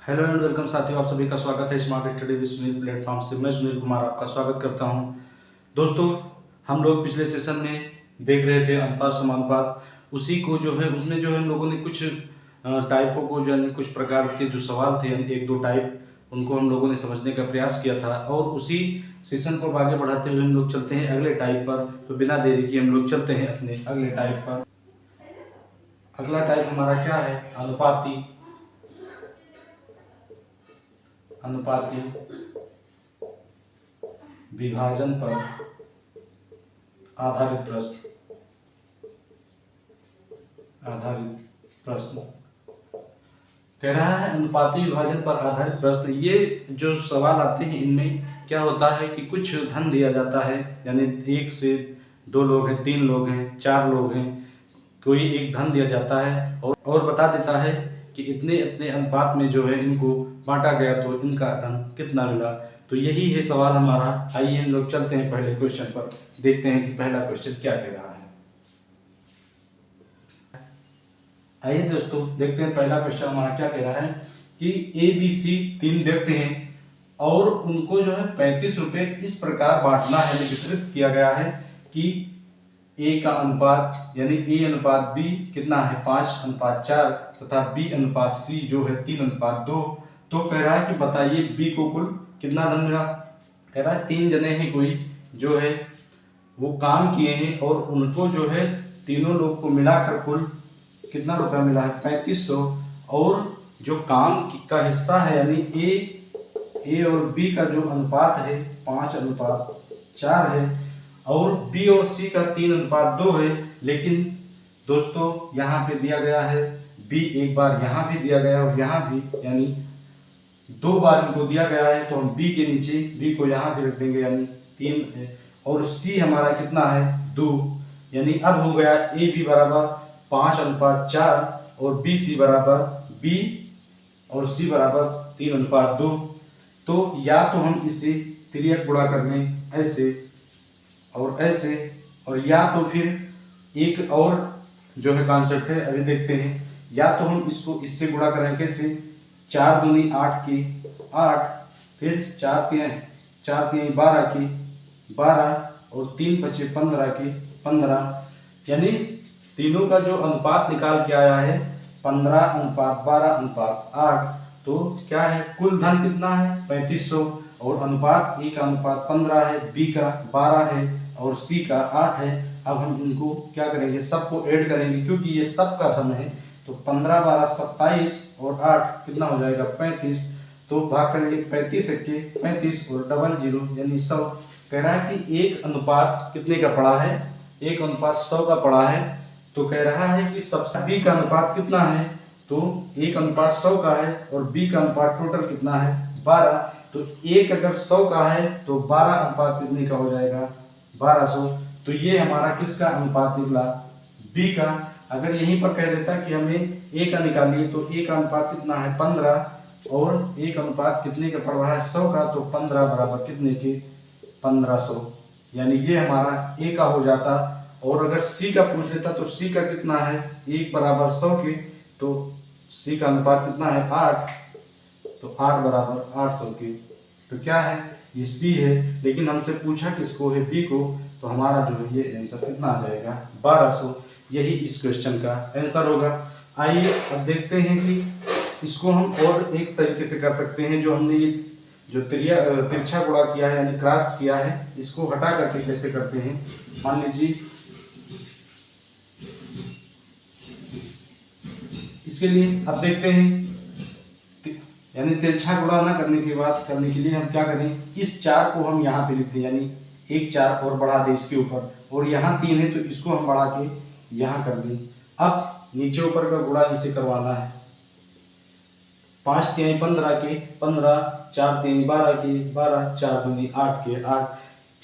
Hello and welcome साथियों, आप सभी का स्वागत है smart study with Sunil platform से। मैं सुनील कुमार आपका स्वागत करता हूं। दोस्तों, हम लोग पिछले सेशन में देख रहे थे अनुपात समानुपात। उसी को जो है उसमें जो है हम लोगों ने कुछ टाइपों को जो है कुछ प्रकार के जो सवाल थे एक दो टाइप उनको हम लोगों ने समझने का प्रयास किया था और उसी सेशन को आगे बढ़ाते हुए हम लोग चलते हैं अगले टाइप पर। तो बिना देरी किए हम लोग चलते हैं अपने अगले टाइप पर। अगला टाइप हमारा क्या है? अनुपाती। अनुपाती विभाजन पर आधारित प्रश्न। कह रहा है अनुपाती विभाजन पर आधारित प्रश्न। ये जो सवाल आते हैं इनमें क्या होता है कि कुछ धन दिया जाता है, यानी एक से दो लोग हैं, तीन लोग हैं, चार लोग हैं, कोई एक धन दिया जाता है और बता देता है कि इतने इतने अनुपात में जो है इनको बांटा गया तो इनका धन कितना मिला। तो यही है सवाल हमारा। आइए हम लोग चलते हैं पहले क्वेश्चन पर, देखते हैं कि पहला क्वेश्चन क्या कह रहा है। आइए दोस्तों देखते हैं पहला क्वेश्चन हमारा क्या कह रहा है कि ए बी सी तीन व्यक्ति हैं और उनको जो है 35 रुपए इस प्रकार बांटना है, वितरित किया गया है कि ए का अनुपात यानी ए अनुपात बी कितना है 5:4 तथा बी अनुपात सी जो है 3:2। तो कह रहा है कि बताइए बी को कुल कितना धन मिला। कह रहा है तीन जने हैं कोई जो है वो काम किए हैं और उनको जो है तीनों लोग को मिलाकर कुल कितना रुपया मिला है 3500। और जो काम का हिस्सा है यानी ए और बी का जो अनुपात है 5:4 है और बी और सी का 3:2 है। लेकिन दोस्तों यहाँ पे दिया गया है बी एक बार यहाँ भी दिया गया और यहाँ भी, यानी दो बार इनको दिया गया है। तो हम बी के नीचे बी को यहाँ भी रख देंगे यानी 3 है और सी हमारा कितना है 2। यानी अब हो गया ए बी बराबर 5:4 और बी सी बराबर बी और सी बराबर 3:2। तो या तो हम इसे तिर्यक गुणा कर लें ऐसे और ऐसे, और या तो फिर एक और जो है कॉन्सेप्ट है अभी देखते हैं। या तो हम इसको इससे गुणा करें कैसे, 4 दूनी 8 की 8, फिर 4 तिहाई 12 की 12 और 3 पचे 15 की 15। यानी तीनों का जो अनुपात निकाल के आया है 15:12:8। तो क्या है कुल धन कितना है 3500 और अनुपात ए का अनुपात 15 है, बी का 12 है और सी का 8 है। अब हम इनको क्या करेंगे, सबको ऐड करेंगे क्योंकि ये सब का धन है। तो 15 12 27 और 8 कितना हो जाएगा 35। तो भाग करेंगे 35 के 35 और 00 यानी 100। कह रहा है कि एक अनुपात कितने का पड़ा है, एक अनुपात 100 का पड़ा है। तो कह रहा है कि सबसे बी का अनुपात कितना है, तो एक अनुपात 100 का है और बी का अनुपात टोटल कितना है 12। तो एक अगर 100 का है तो 12 अनुपात कितने का हो जाएगा 1200। तो ये हमारा किसका अनुपात निकला, बी का। अगर यहीं पर कह देता कि हमें ए का निकालिए तो ए का अनुपात कितना है 15 और एक अनुपात कितने का पड़ रहा है 100 का, तो 15 बराबर कितने के 1500। यानी ये हमारा ए का हो जाता। और अगर सी का पूछ लेता तो सी का कितना है 1 बराबर 100 के, तो सी का अनुपात कितना है 8, तो 8 बराबर 800 के। तो क्या है ये सी है, लेकिन हमसे पूछा किसको है बी को। तो हमारा जो है ये आंसर कितना आ जाएगा 1200। यही इस क्वेश्चन का आंसर होगा। आइए अब देखते हैं कि इसको हम और एक तरीके से कर सकते हैं। जो हमने ये जो तिरछा गुणा किया है यानी क्रॉस किया है, इसको हटा करके कैसे करते हैं। मान लीजिए इसके लिए अब देखते हैं, यानी तिरछा गुणा ना करने की बात करने के लिए हम क्या करें, इस 4 को हम यहाँ पे लिख दें, यानी एक 4 और बढ़ा दें इसके ऊपर, और यहाँ 3 है तो इसको हम बढ़ा के यहाँ कर दें। अब नीचे ऊपर का गुणा इसे करवाना है, 5 तिहाई 15 के 15, 4 तिहाई 12 के 12, 4 दूनी 8 के 8।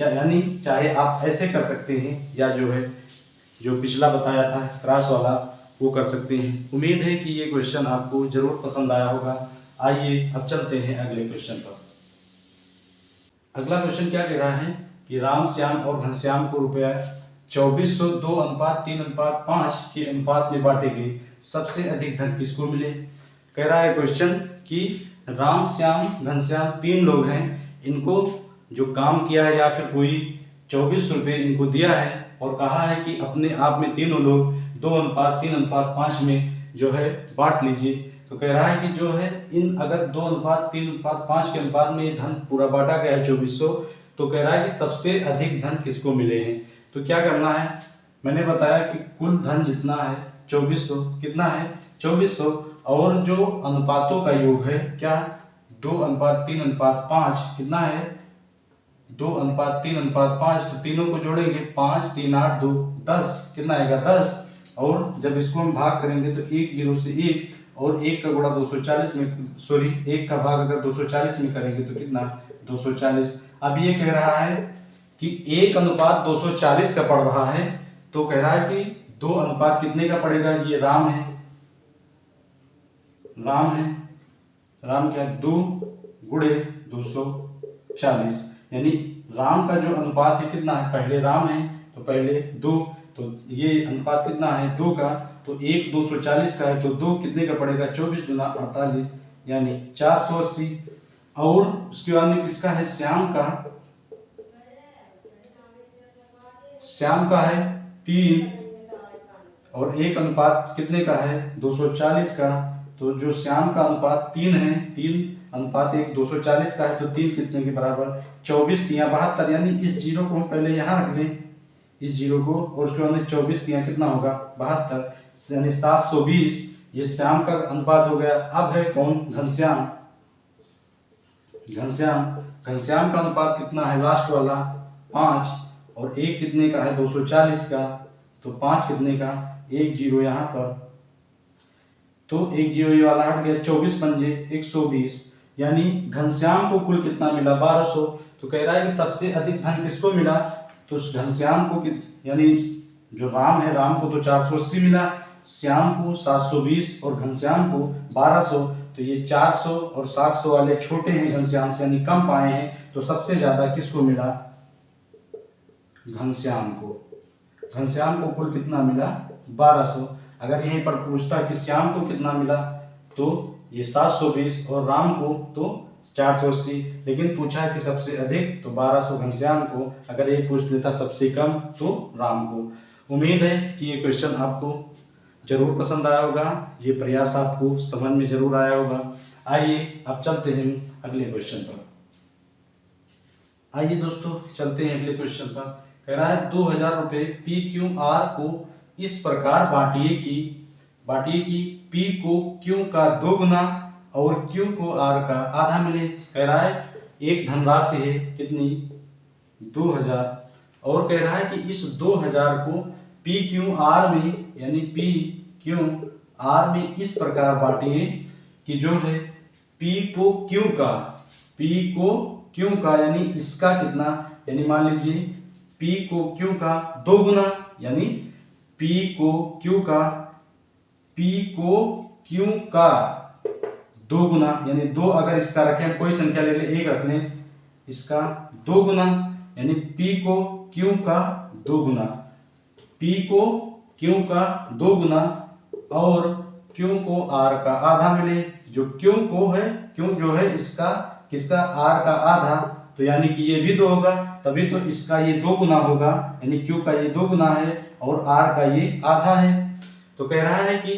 यानी चाहे आप ऐसे कर सकते हैं या जो है जो पिछला बताया था क्रॉस वाला वो कर सकते हैं। उम्मीद है कि ये क्वेश्चन आपको जरूर पसंद आया होगा। आइए अब चलते हैं अगले क्वेश्चन पर। अगला क्वेश्चन क्या कह रहा है कि राम श्याम और घनश्याम को रुपया 2402:3:5 के अनुपात में बांटे गए सबसे अधिक धन किसको मिले। कह रहा है क्वेश्चन कि राम श्याम घनश्याम 3 लोग हैं, इनको जो काम किया है या फिर कोई 24 रुपये इनको दिया है और कहा है कि अपने आप में तीनों लोग 2:3:5 में जो है बांट लीजिए। तो कह रहा है कि जो है इन अगर 2:3:5 के अनुपात में ये धन पूरा बांटा गया है 2400, तो कह रहा है कि सबसे अधिक धन किसको मिले हैं। तो क्या करना है, मैंने बताया कि कुल धन जितना है 2400, कितना है 2400, और जो अनुपातों का योग है क्या 2:3:5, कितना है 2:3:5, तो तीनों को जोड़ेंगे 5 3 8 2 10, कितना आएगा 10, और जब इसको हम भाग करेंगे तो 1 0 से 1 और 1 का गुणा 240 में, सॉरी 1 का भाग अगर 240 में करेंगे तो कितना 240। अब ये कह रहा है कि 1:240 का पड़ रहा है, तो कह रहा है कि 2 अनुपात कितने का पड़ेगा, ये राम है, राम क्या 2 गुणे 240, यानी राम का जो अनुपात है कितना है, पहले राम है तो पहले 2, तो ये अनुपात कितना है 2 का, तो 1 240 का है तो 2 कितने का पड़ेगा 24 गुना 48 यानी 480। और उसके बाद में किसका है, श्याम का है 3, और 1 अनुपात कितने का है 240 का, तो जो श्याम का अनुपात 3 है, 3:1 240 का है, तो 3 कितने के बराबर 24 3 72, यानी इस जीरो को हम पहले यहाँ रख लें, इस जीरो को, और उसके बाद में 24 3 कितना होगा 72, यानी 720, ये श्याम का अनुपात हो गया। अब है कौन, घनश्याम का अनुपात कितना है, लास्ट वाला 5, और 1 कितने का है 240 का, तो 5 कितने का 1 0 यहाँ पर, तो 1 0 ये वाला हट गया, 24 पंजे 120, यानी घनश्याम को कुल कितना मिला 1200। तो कह रहा है कि सबसे अधिक धन किसको मिला, तो घनश्याम को यानी जो राम है, राम को तो 480 मिला, श्याम को 720 और घनश्याम को 1200, तो ये 400 और 700 वाले छोटे हैं घनश्याम से, यानी कम पाए हैं, तो सबसे ज्यादा किसको मिला, घनश्याम को कुल कितना मिला 1200। अगर यहीं पर पूछता कि श्याम को कितना मिला, तो ये 720 और राम को तो 480, लेकिन पूछा है कि सबसे अधिक, तो 1200 घनश्याम को, अगर ये पूछ देता सबसे कम तो राम को। उम्मीद है कि ये क्वेश्चन आपको जरूर पसंद आया होगा, ये प्रयास आपको समझ में जरूर आया होगा। आइए अब चलते हैं अगले क्वेश्चन पर। आइए दोस्तों चलते हैं अगले क्वेश्चन पर। कह रहा है 2000 रुपये PQR को इस प्रकार बांटिए कि P को Q का 2 गुना और Q को R का आधा मिले। कह रहा है एक धनराशि है कितनी 2000, और कह रहा है कि इस 2000 को PQR में, यानी PQR में इस प्रकार बांटिए कि जो है P को Q का यानी इसका कितना, यानी मान लीजिए P को Q का 2 गुना, यानी P को Q का 2 गुना, यानी 2 अगर इसका रखें, कोई संख्या ले ले, 1 रख लें, इसका 2 गुना, यानी P को Q का 2 गुना, P को Q का 2 गुना और Q को R का आधा मिले। जो Q जो है इसका किसका R का आधा, तो यानी कि ये भी 2 होगा, तभी तो इसका ये 2 गुना होगा, यानी Q का ये 2 गुना है और R का ये आधा है। तो कह रहा है कि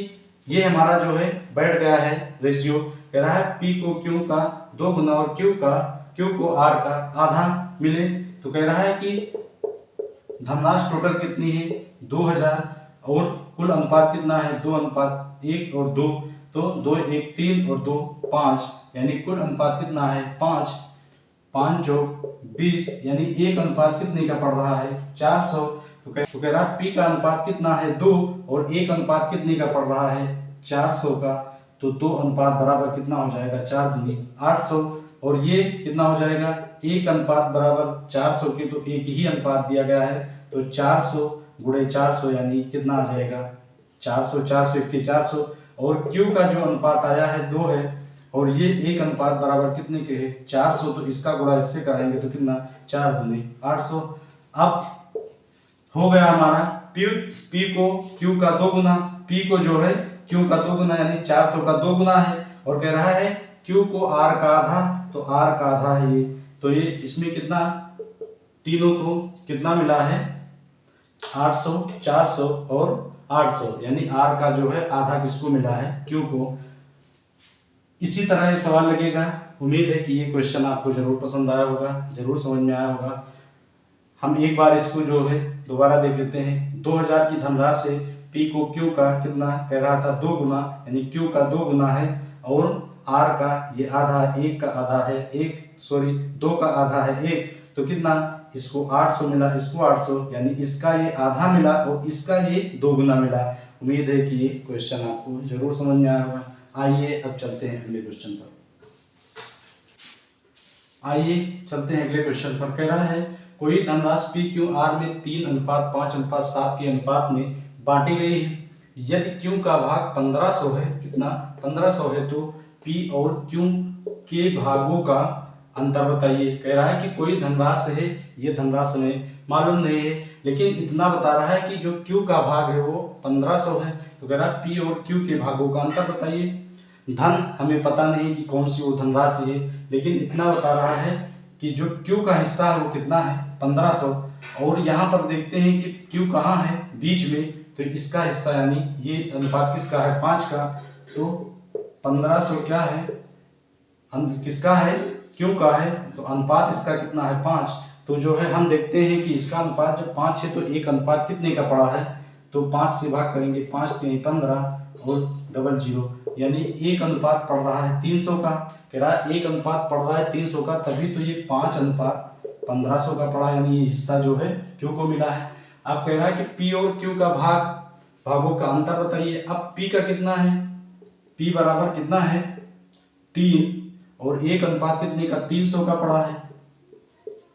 ये हमारा जो है बैठ गया है रेशियो। कह रहा है P को Q का 2 गुना और Q को R का आधा मिले। तो कह रहा है कि धनराशि टोटल कितनी है 2000 और कुल अनुपात कितना है 2:1 और 2, तो 2 1 3 और 2 5, यानी कुल अनुपात कितना है 5 5 जो 20, यानी 1 अनुपात कितने का पड़ रहा है 400। तो कह रहा है P का अनुपात कितना है 2 और 1 अनुपात कितने का पड़ रहा है 400 का, तो 2 अनुपात बराबर कितना हो जाएगा 4 दूनी 800, और ये कितना हो जाएगा 1 अनुपात बराबर 400 के, तो एक ही अनुपात दिया गया है, तो 400 गुणे 400 यानी कितना आ जाएगा 400 400 1 400, और Q का जो अनुपात आया है 2 है, और ये 1 अनुपात बराबर कितने के है 400, तो इसका गुणा इससे करेंगे तो कितना 4 दूनी 800। अब हो गया हमारा P को Q का 2 गुना, P को जो है Q का 2 गुना यानी 400 का 2 गुना है, और कह रहा है Q को R का आधा, तो R का आधा है ये, तो ये इसमें कितना, तीनों को कितना मिला है 800, 400 और 800, यानी R का जो है आधा किसको मिला है, Q को। इसी तरह ये सवाल लगेगा। उम्मीद है कि ये क्वेश्चन आपको जरूर पसंद आया होगा, जरूर समझ में आया होगा। हम एक बार इसको जो है दोबारा देख लेते हैं। 2000 की धनराशि से P को Q का कितना कह रहा था 2 गुना, यानी Q का 2 गुना है, और R का ये आधा, 1 का आधा है 2 का आधा है 1, तो कितना, इसको 800 मिला, इसको 800, यानी इसका ये आधा मिला और इसका ये 2 गुना मिला। उम्मीद है कि ये क्वेश्चन आपको जरूर समझ में आया होगा। आइए अब चलते हैं अगले क्वेश्चन पर। अगले क्वेश्चन पर। कह रहा है कोई धनराशि P Q R में 3:5:7 के अनुपात में बांटी गई है। यदि Q का भाग 1500 है, कितना 1500 है, तो P और Q के भागों का अंतर बताइए। कह रहा है कि कोई धनराशि है, ये धनराशि में मालूम नहीं है, लेकिन इतना बता रहा है कि जो Q का भाग है वो 1500 है, तो कह रहा है P और Q के भागों का अंतर बताइए। धन हमें पता नहीं कि कौन सी वो धनराशि है, लेकिन इतना बता रहा है कि जो Q का हिस्सा है वो कितना है 1500, और यहाँ पर देखते हैं कि Q कहाँ है, बीच में, तो इसका हिस्सा यानी ये अनुपात किसका है 5 का, तो 1500 क्या है, किसका है Q का है, तो अनुपात इसका कितना है 5। तो जो है हम देखते हैं कि इसका अनुपात जब 5 है तो एक अनुपात कितने का पड़ा है, तो 5 से भाग करेंगे, 5 3 15 और 00, यानी एक अनुपात पड़ रहा है 300 का। कह रहा है एक अनुपात पड़ रहा है 300 का, तभी तो ये 5:1500 का पड़ा, यानी ये हिस्सा जो है Q को मिला है। अब कह रहा है कि P और Q का भागों का अंतर बताइए। अब P का कितना है, P बराबर कितना है 3, और एक अनुपात कितने का 300 का पड़ा है,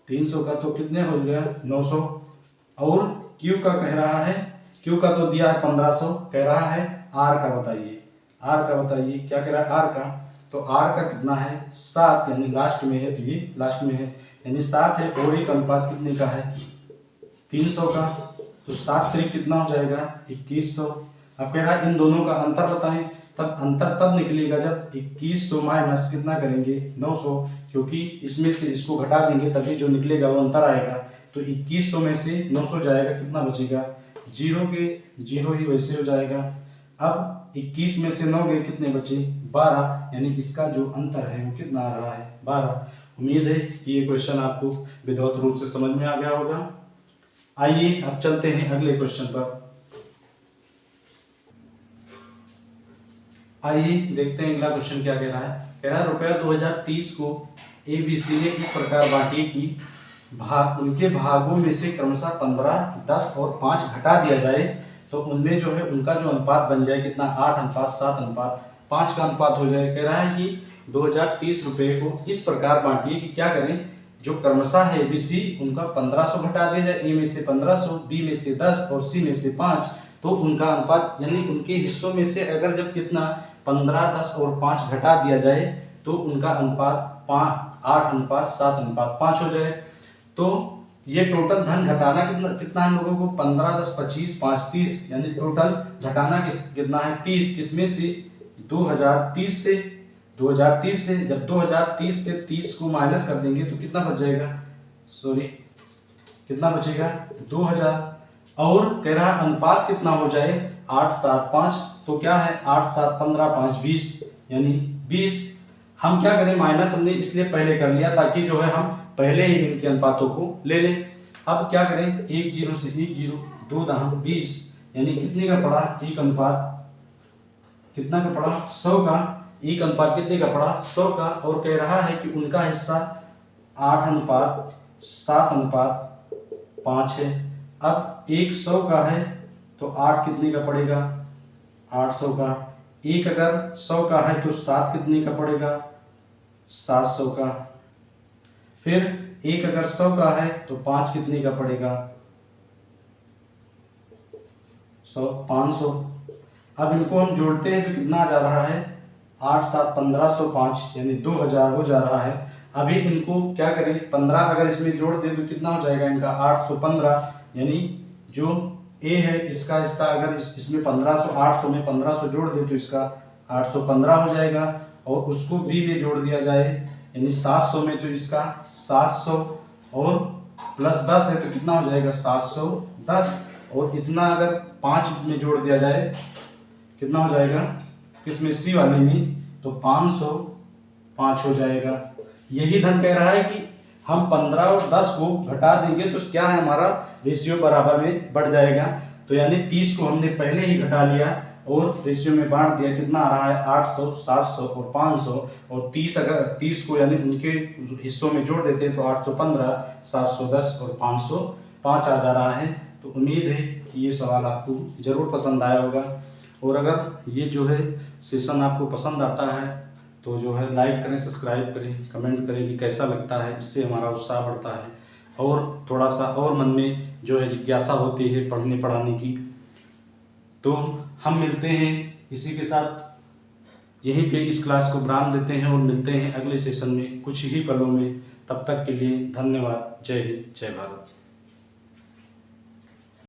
300 का, तो कितने हो गया 900। और Q का कह रहा है, Q का तो दिया है 1500, कह रहा है R का बताइए, R का बताइए, क्या कह रहा है R का, तो R का कितना है 7, यानी लास्ट में है, तो ये लास्ट में है, यानी 7 है, और एक अनुपात कितने का है 300 का, तो 7 3 कितना हो जाएगा 2100। अब कह रहा है इन दोनों का अंतर बताएं। तब अंतर तब निकलेगा जब 2100 माइनस कितना करेंगे 900, क्योंकि इसमें से इसको घटा देंगे तभी जो निकलेगा वो अंतर आएगा। तो 2100 में से 900 जाएगा, कितना बचेगा, 0 के 0 ही वैसे हो जाएगा। अब 21 में से 9 गए, कितने बचे 12, यानी इसका जो अंतर है वो कितना आ रहा है 12। उम्मीद है कि ये क्वेश्चन आपको विधिवत रूप से समझ में आ गया होगा। आइए अब चलते हैं अगले क्वेश्चन पर। आइए देखते हैं अगला क्वेश्चन क्या कह रहा है। कह रहा है रुपया 2030 को ABC ने इस प्रकार बांटी कि उनके भागों में से क्रमशः 15, 10 और 5 घटा दिया जाए, तो उनमें जो है उनका जो अनुपात बन जाए कितना 8:7:5 का अनुपात हो जाए। कह रहा है कि 2030 रुपये को इस प्रकार बांटिए कि क्या करें, जो क्रमशः है ABC उनका 1500 घटा दिया जाए, A में से 1500, B में से 10 और C में से 5, तो उनका अनुपात यानी उनके हिस्सों में से अगर जब कितना 15, 10 और 5 घटा दिया जाए तो उनका अनुपात 8:7:5 हो जाए। तो ये टोटल धन घटाना कितना हम लोगों को 15, 10, 25, 5, 30, यानी टोटल घटाना कितना है 30, किसमें से 2030 से। 2030 से जब 2030 से 30 को माइनस कर देंगे तो कितना बच जाएगा, कितना बचेगा 2000। और कह रहा है अनुपात कितना हो जाए 8:7:5, तो क्या है 8:7:15:5 20, यानी 20। हम क्या करें, माइनस हमने इसलिए पहले कर लिया ताकि जो है हम पहले ही इनके अनुपातों को ले लें। अब क्या करें, 1 0 से 1 0, 2 दहां 20, यानी कितने का पड़ा एक अनुपात, कितना का पड़ा 100 का, एक अनुपात कितने का पड़ा 100 का। और कह रहा है कि उनका हिस्सा 8:7:5 है। अब 100 का है तो 8 कितने का पड़ेगा 800 का, एक अगर 100 का है तो 7 कितने का पड़ेगा 700 का, फिर एक अगर 100 का है तो 5 कितने का पड़ेगा 500। अब इनको हम जोड़ते हैं तो कितना जा रहा है 8:7:15:5, यानी 2000 हो जा रहा है। अभी इनको क्या करें, 15 अगर इसमें जोड़ दे तो कितना हो जाएगा इनका 815, यानी जो A है इसका हिस्सा अगर इसमें 1500, 800 में 1500 जोड़ दे तो इसका 815 हो जाएगा। और उसको b में जोड़ दिया जाए, यानी 700 में तो इसका 700 और प्लस 10 है तो कितना हो जाएगा 710, और इतना अगर 5 में जोड़ दिया जाए कितना हो जाएगा, किसमें सी वाले में, तो 505 हो जाएगा। यही धन कह रहा है कि हम 15 और 10 को घटा देंगे तो क्या है, हमारा रेशियो बराबर में बढ़ जाएगा। तो यानी 30 को हमने पहले ही घटा लिया और रेशियो में बांट दिया, कितना आ रहा है 800, 700 और 500, और 30 अगर 30 को यानी उनके हिस्सों में जोड़ देते हैं तो 815, 710 और 505 आ जा रहा है। तो उम्मीद है कि ये सवाल आपको ज़रूर पसंद आया होगा, और अगर ये जो है सेशन आपको पसंद आता है तो जो है लाइक करें, सब्सक्राइब करें, कमेंट करें कि कैसा लगता है, इससे हमारा उत्साह बढ़ता है और थोड़ा सा और मन में जो है जिज्ञासा होती है पढ़ने पढ़ाने की। तो हम मिलते हैं इसी के साथ, यहीं पे इस क्लास को विराम देते हैं और मिलते हैं अगले सेशन में कुछ ही पलों में। तब तक के लिए धन्यवाद। जय हिंद, जय भारत।